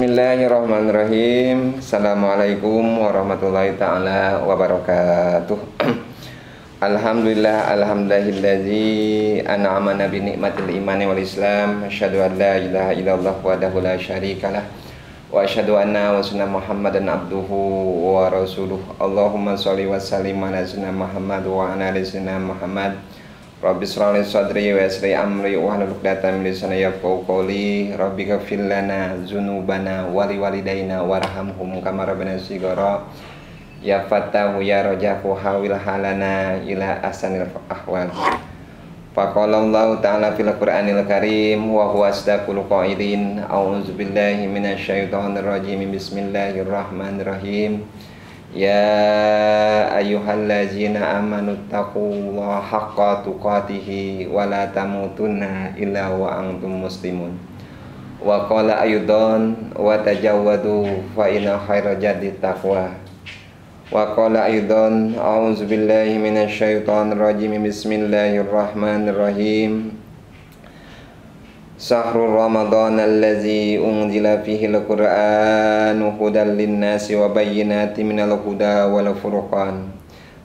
Bismillahirrahmanirrahim. Assalamualaikum warahmatullahi ta'ala wabarakatuh. Alhamdulillahillazi an'amana bi ni'matil imani wal islam. Asyhadu an la ilaha illallah wahdahu la syarikalah wa asyhadu anna Muhammadan abduhu wa rasuluh. Allahumma sholli wa sallim ala sayyidina Muhammad wa ala ali sayyidina Muhammad. Rabbi shrah li sadri wa yassir li amri wahlul 'uqdatam min lisani yafqahu qawli. Rabbi ighfir lana dzunubana wa liwalidayna warhamhum kama rabbana shighara. Ya Fattahu ya Rajahu hawil halana ila ahsanil ahwal. Faqala Allah ta'ala fil Qur'anil Karim wa huwa asdaqul qailin. A'udzu billahi minasyaitonir rajim. Bismillahirrahmanirrahim. Ya ayyuhallazina amanu taqullaha haqqa tuqatih wa la tamutunna illa wa antum muslimun. Wa qala aydan wa tajawwadu fa inna khairal jadi taqwa. Wa qala aydan a'udzu billahi minasyaitonir rajim. Bismillahirrahmanirrahim. Syahrul Ramadan allazi unzila fihi al-Qur'anu hudan lin-nasi wa bayyinatin minal huda wal furqan.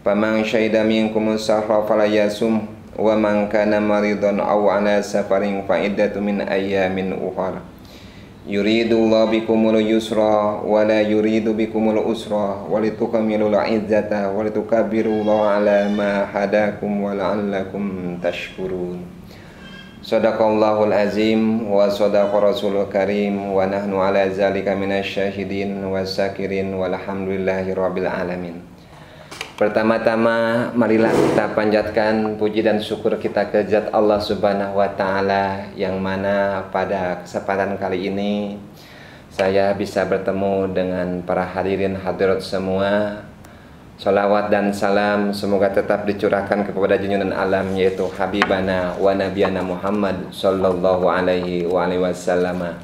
Faman syahida minkum as-sahra falyasum wa man kana maridan aw ala safarin fa iddatu min ayyamin ukhra. Yuridullahu bikumul yusra wa la yuridu bikumul usra wa litukmilul izzata wa litukabbirullaha ala ma hadakum wa la'allakum tashkurun. Sadaqallahul azim wa sadaqa rasulul karim wa nahnu ala zalika minasyahidin wasyakirin walhamdulillahi rabbil alamin. Pertama-tama marilah kita panjatkan puji dan syukur kita ke zat Allah Subhanahu wa taala yang mana pada kesempatan kali ini saya bisa bertemu dengan para hadirin hadirat semua. Salawat dan salam semoga tetap dicurahkan kepada junjungan alam yaitu Habibana wa Nabiyana Muhammad sallallahu alaihi wasallam,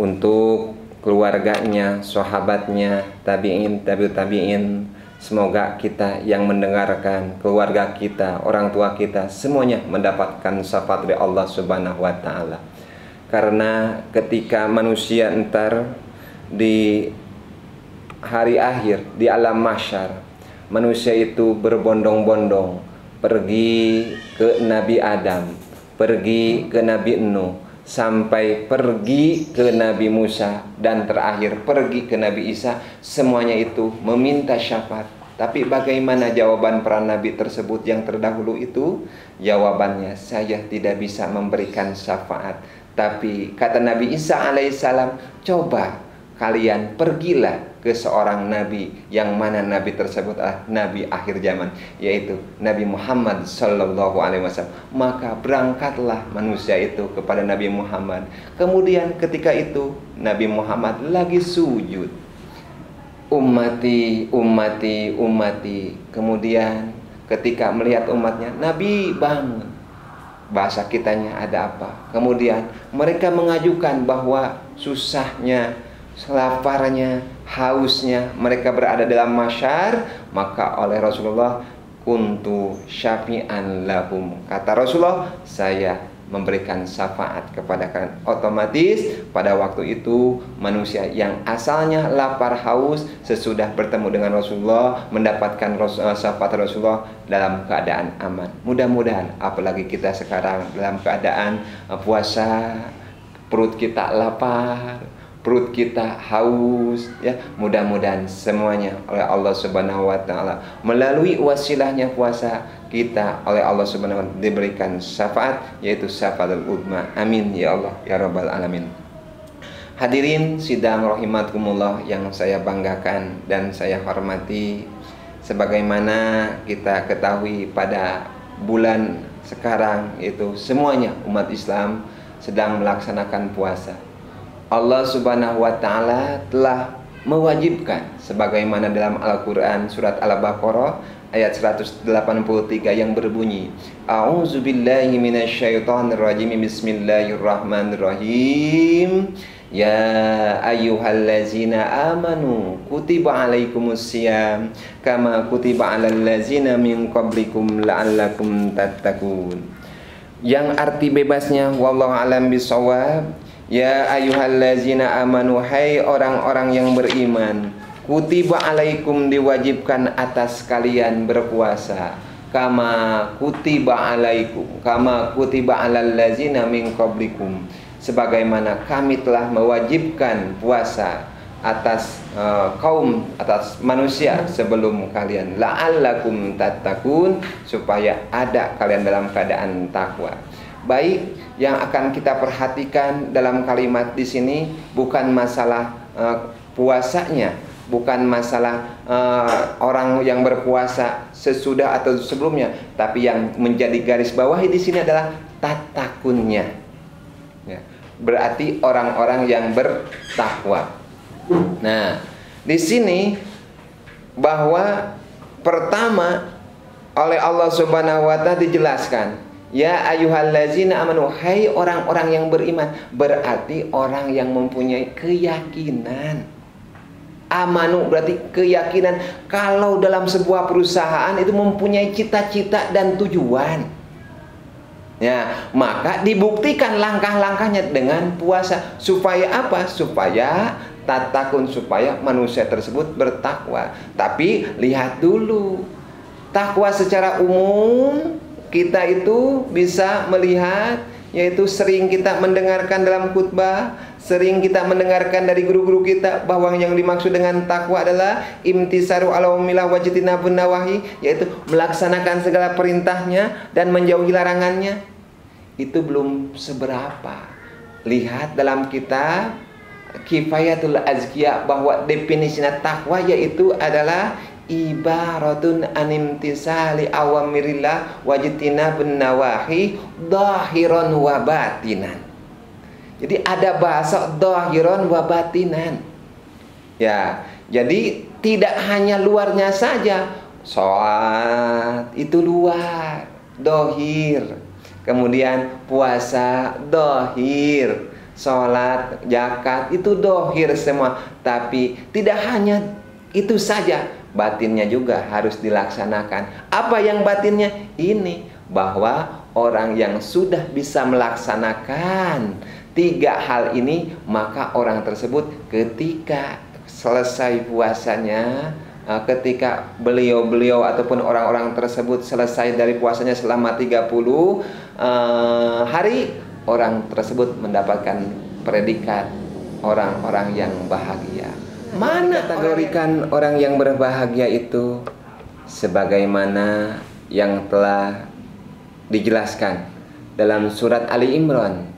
untuk keluarganya, sahabatnya, tabi'in, tabi'ut tabi'in. Semoga kita yang mendengarkan, keluarga kita, orang tua kita semuanya mendapatkan syafaat dari Allah Subhanahu wa taala. Karena ketika manusia entar di hari akhir, di alam mahsyar, manusia itu berbondong-bondong pergi ke Nabi Adam, pergi ke Nabi Nuh, sampai pergi ke Nabi Musa, dan terakhir pergi ke Nabi Isa. Semuanya itu meminta syafaat. Tapi bagaimana jawaban para nabi tersebut yang terdahulu itu? Jawabannya, saya tidak bisa memberikan syafaat. Tapi kata Nabi Isa alaihissalam, coba kalian pergilah ke seorang nabi, yang mana nabi tersebut adalah nabi akhir zaman, yaitu Nabi Muhammad sallallahu alaihi wasallam. Maka berangkatlah manusia itu kepada Nabi Muhammad. Kemudian ketika itu Nabi Muhammad lagi sujud, ummati, ummati, ummati. Kemudian ketika melihat umatnya, Nabi bangun. Bahasa kitanya ada apa? Kemudian mereka mengajukan bahwa susahnya, laparnya, hausnya mereka berada dalam mahsyar. Maka oleh Rasulullah, kuntu syafi'an lahum, kata Rasulullah, saya memberikan syafaat kepada kalian. Otomatis pada waktu itu manusia yang asalnya lapar haus sesudah bertemu dengan Rasulullah mendapatkan syafaat Rasulullah dalam keadaan aman. Mudah-mudahan apalagi kita sekarang dalam keadaan puasa, perut kita lapar, perut kita haus, ya, mudah-mudahan semuanya oleh Allah Subhanahu wa taala melalui wasilahnya puasa kita oleh Allah Subhanahu wa taala diberikan syafaat, yaitu syafaatul uzma. Amin ya Allah ya rabbal alamin. Hadirin sidang rahimakumullah yang saya banggakan dan saya hormati, sebagaimana kita ketahui pada bulan sekarang itu semuanya umat Islam sedang melaksanakan puasa. Allah Subhanahu wa taala telah mewajibkan sebagaimana dalam Al-Qur'an surat Al-Baqarah ayat 183 yang berbunyi, A'udzubillahi minasyaitonir rajim. Bismillahirrahmanirrahim. Ya ayyuhallazina amanu kutiba alaikumusiyam kama kutiba alal ladzina min qablikum la'allakum tattaqun. Yang arti bebasnya wallahu alam bisawab, Ya ayyuhallazina amanu, hai orang-orang yang beriman, kutiba alaikum, diwajibkan atas kalian berpuasa, kama kutiba alaikum, kama kutiba alal ladzina min qablikum, sebagaimana kami telah mewajibkan puasa atas atas manusia sebelum kalian, la'allakum tattaqun, supaya ada kalian dalam keadaan takwa. Baik, yang akan kita perhatikan dalam kalimat di sini bukan masalah puasanya, bukan masalah orang yang berpuasa sesudah atau sebelumnya, tapi yang menjadi garis bawahi di sini adalah tattakunnya. Ya, berarti orang-orang yang bertakwa. Nah, di sini bahwa pertama oleh Allah Subhanahu wa taala dijelaskan, ya ayyuhallazina amanu, hai orang-orang yang beriman, berarti orang yang mempunyai keyakinan. Amanu berarti keyakinan kalau dalam sebuah perusahaan itu mempunyai cita-cita dan tujuan. Ya, maka dibuktikan langkah-langkahnya dengan puasa. Supaya apa? Supaya tatakun, supaya manusia tersebut bertakwa. Tapi lihat dulu, takwa secara umum kita itu bisa melihat, yaitu sering kita mendengarkan dalam khutbah, sering kita mendengarkan dari guru-guru kita bahwa yang dimaksud dengan takwa adalah imtisaru alawamilah wajtinabun nawahi, yaitu melaksanakan segala perintahnya dan menjauhi larangannya. Itu belum seberapa. Lihat dalam kitab Kifayatul Azkiya bahwa definisinya takwa yaitu adalah ibaratun animtisali awamirillah wajtinabun nawahi dhahiran wa batinan. Jadi ada bahasa dhahiran wa batinan. Ya, jadi tidak hanya luarnya saja. Sholat itu luar, dohir. Kemudian puasa, dohir. Sholat, zakat itu dohir semua. Tapi tidak hanya itu saja, batinnya juga harus dilaksanakan. Apa yang batinnya? Ini, bahwa orang yang sudah bisa melaksanakan tiga hal ini, maka orang tersebut ketika selesai puasanya, ketika beliau ataupun orang-orang tersebut selesai dari puasanya selama 30 hari, orang tersebut mendapatkan predikat orang-orang yang bahagia. Mana kategorikan orang yang berbahagia itu? Sebagaimana yang telah dijelaskan dalam surat Ali Imran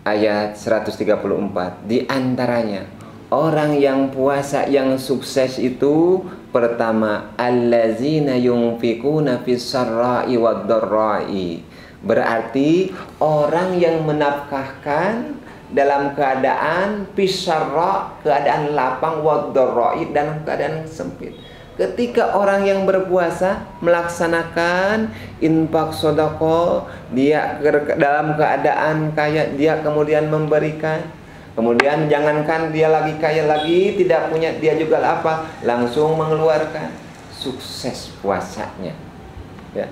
ayat 134. Di antaranya orang yang puasa yang sukses itu, pertama, allazina yunfikuna fis sarra'i wad dharra'i. Berarti orang yang menafkahkan dalam keadaan pisarra, keadaan lapang, wadoroi, dan keadaan sempit. Ketika orang yang berpuasa melaksanakan infak sodako, dia dalam keadaan kaya, dia kemudian memberikan. Kemudian jangankan dia lagi kaya lagi, tidak punya, dia juga apa? Langsung mengeluarkan. Sukses puasanya. Ya.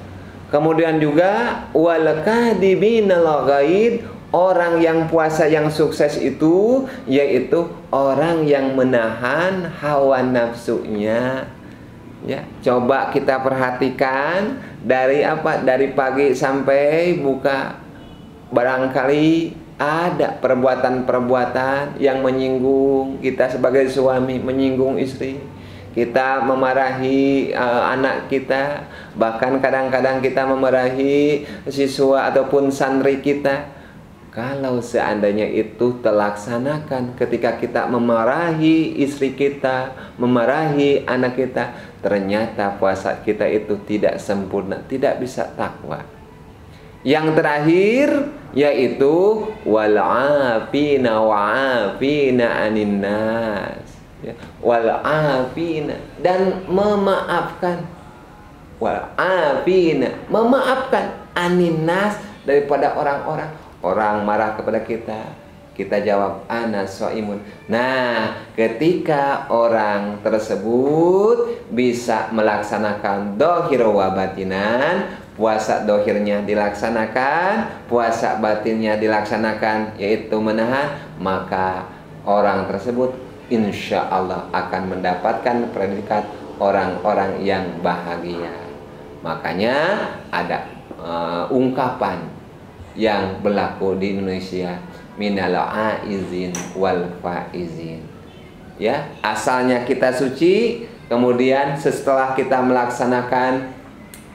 Kemudian juga wal kadibinal ghaid, orang yang puasa yang sukses itu yaitu orang yang menahan hawa nafsunya. Ya, coba kita perhatikan dari apa? Dari pagi sampai buka, barangkali ada perbuatan-perbuatan yang menyinggung kita sebagai suami, menyinggung istri. Kita memarahi anak kita, bahkan kadang-kadang kita memarahi siswa ataupun santri kita. Kalau seandainya itu terlaksanakan ketika kita memarahi istri kita, memarahi anak kita, ternyata puasa kita itu tidak sempurna, tidak bisa takwa. Yang terakhir yaitu wal'afina wa'afina anin nas. Ya, wal'afina, dan memaafkan, wal'afina, memaafkan aninas, daripada orang-orang. Orang marah kepada kita, kita jawab ana shaimun. Nah, ketika orang tersebut bisa melaksanakan dohir wa batinan, puasa dohirnya dilaksanakan, puasa batinnya dilaksanakan, yaitu menahan, maka orang tersebut insya Allah akan mendapatkan predikat orang-orang yang bahagia. Makanya ada ungkapan yang berlaku di Indonesia, minal aizin wal faizin. Ya, asalnya kita suci, kemudian setelah kita melaksanakan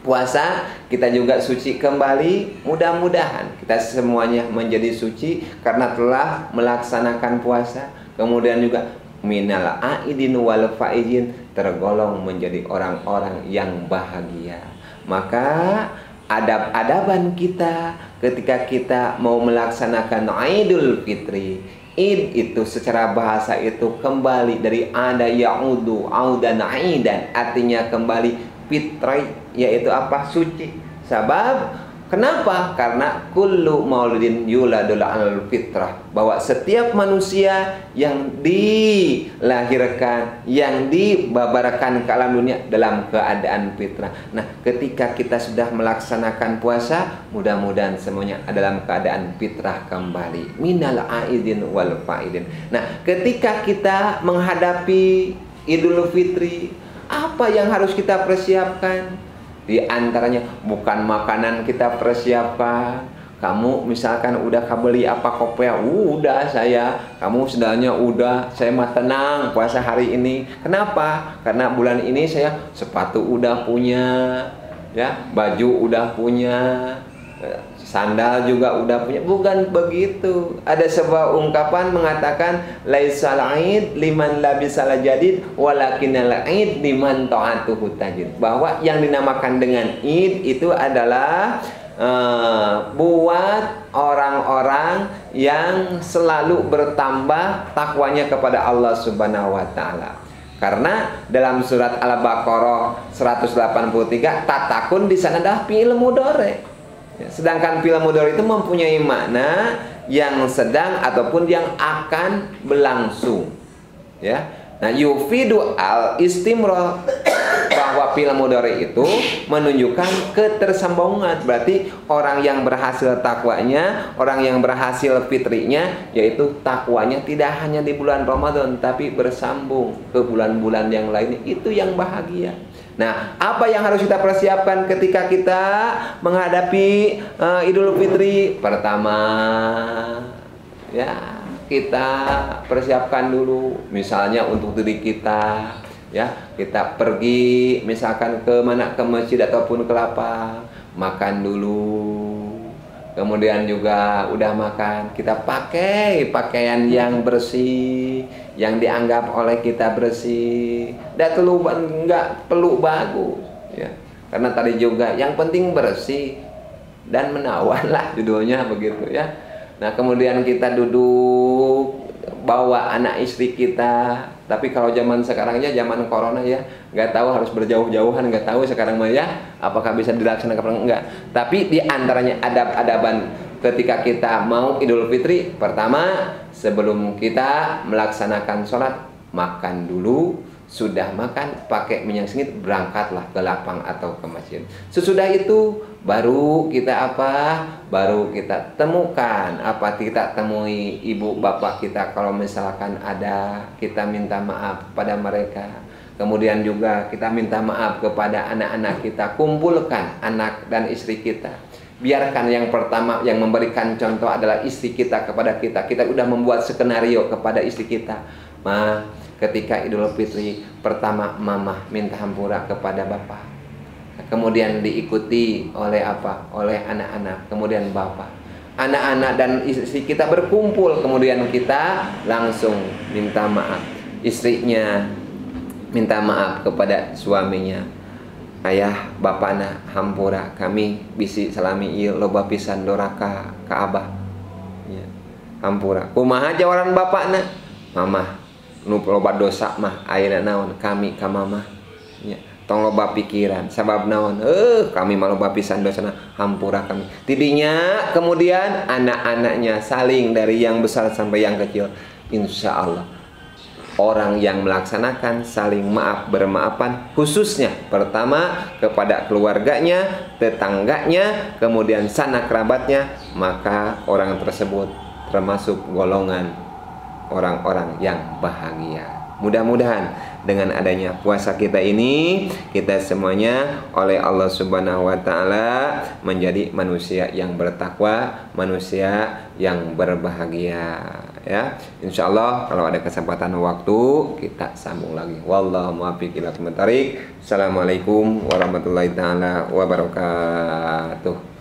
puasa, kita juga suci kembali. Mudah-mudahan kita semuanya menjadi suci karena telah melaksanakan puasa. Kemudian juga minal aidin wal faizin, tergolong menjadi orang-orang yang bahagia. Maka adab-adaban kita ketika kita mau melaksanakan Idul Fitri. Id itu secara bahasa itu kembali dari ada ya'udu audan aidan, artinya kembali, fitri yaitu apa? Suci. Sebab kenapa? Karena kullu maulidin yuladul alal fitrah, bahwa setiap manusia yang dilahirkan, yang dibabarkan ke alam dunia dalam keadaan fitrah. Nah, ketika kita sudah melaksanakan puasa, mudah-mudahan semuanya dalam keadaan fitrah kembali. Minal aidin wal faidin. Nah, ketika kita menghadapi Idul Fitri, apa yang harus kita persiapkan? Di antaranya bukan makanan kita persiapkan. Kamu misalkan udah beli apa kopi, udah saya, kamu sedangnya udah, saya mah tenang puasa hari ini. Kenapa? Karena bulan ini saya sepatu udah punya, ya, baju udah punya, sandal juga udah punya. Bukan begitu. Ada sebuah ungkapan mengatakan laisal aid liman labisal jadid walakinal aid liman ta'atuhu tajid, bahwa yang dinamakan dengan id itu adalah buat orang-orang yang selalu bertambah takwanya kepada Allah Subhanahu wa taala. Karena dalam surat Al-Baqarah 183, tatakun di sana adalah fi'il mudhari. Sedangkan fi'il mudhari itu mempunyai makna yang sedang ataupun yang akan berlangsung. Ya. Nah, yufidu al-istimrar, bahwa fi'il mudhari itu menunjukkan ketersambungan. Berarti orang yang berhasil takwanya, orang yang berhasil fitrinya, yaitu takwanya tidak hanya di bulan Ramadan tapi bersambung ke bulan-bulan yang lainnya. Itu yang bahagia. Nah, apa yang harus kita persiapkan ketika kita menghadapi Idul Fitri? Pertama, ya, kita persiapkan dulu, misalnya untuk diri kita, ya, kita pergi misalkan ke mana, ke masjid ataupun ke lapang, makan dulu. Kemudian juga udah makan, kita pakai pakaian yang bersih, yang dianggap oleh kita bersih. Nggak perlu bagus, ya. Karena tadi juga yang penting bersih dan menawan lah judulnya begitu, ya. Nah, kemudian kita duduk bawa anak istri kita. Tapi kalau zaman sekarang ya, zaman corona ya, nggak tahu harus berjauh-jauhan, nggak tahu sekarang mah ya, apakah bisa dilaksanakan apa enggak. Tapi di antaranya adab-adaban ketika kita mau Idul Fitri, pertama sebelum kita melaksanakan sholat, makan dulu. Sudah makan, pakai minyak sengit, berangkatlah ke lapang atau ke masjid. Sesudah itu baru kita apa? Baru kita temukan apa, kita temui ibu bapak kita, kalau misalkan ada, kita minta maaf pada mereka. Kemudian juga kita minta maaf kepada anak-anak kita, kumpulkan anak dan istri kita. Biarkan yang pertama yang memberikan contoh adalah istri kita kepada kita. Kita sudah membuat skenario kepada istri kita. Ketika Idul Fitri pertama, mama minta hampura kepada bapak. Kemudian diikuti oleh apa? Oleh anak-anak, kemudian bapak. Anak-anak dan istri kita berkumpul, kemudian kita langsung minta maaf. Istrinya minta maaf kepada suaminya. Ayah, bapakna hampura, kami bisi salami ieu loba pisan doraka ka abah. Ya. Hampura. Kumaha jawaran bapakna? Mamah, nu loba dosa mah ayeuna naon, kami ka mamah. Ya. Tong loba pikiran, sabab naon? Kami mah loba pisan dosana, hampura kami. Tidinya kemudian anak-anaknya saling dari yang besar sampai yang kecil. Insya Allah orang yang melaksanakan saling maaf bermaafan, khususnya pertama kepada keluarganya, tetangganya, kemudian sanak kerabatnya, maka orang tersebut termasuk golongan orang-orang yang bahagia. Mudah-mudahan dengan adanya puasa kita ini, kita semuanya oleh Allah Subhanahu wa taala menjadi manusia yang bertakwa, manusia yang berbahagia, ya. Insyaallah kalau ada kesempatan waktu kita sambung lagi. Wallahu muwaffiq ila aqwamit thoriq. Assalamualaikum warahmatullahi taala wabarakatuh.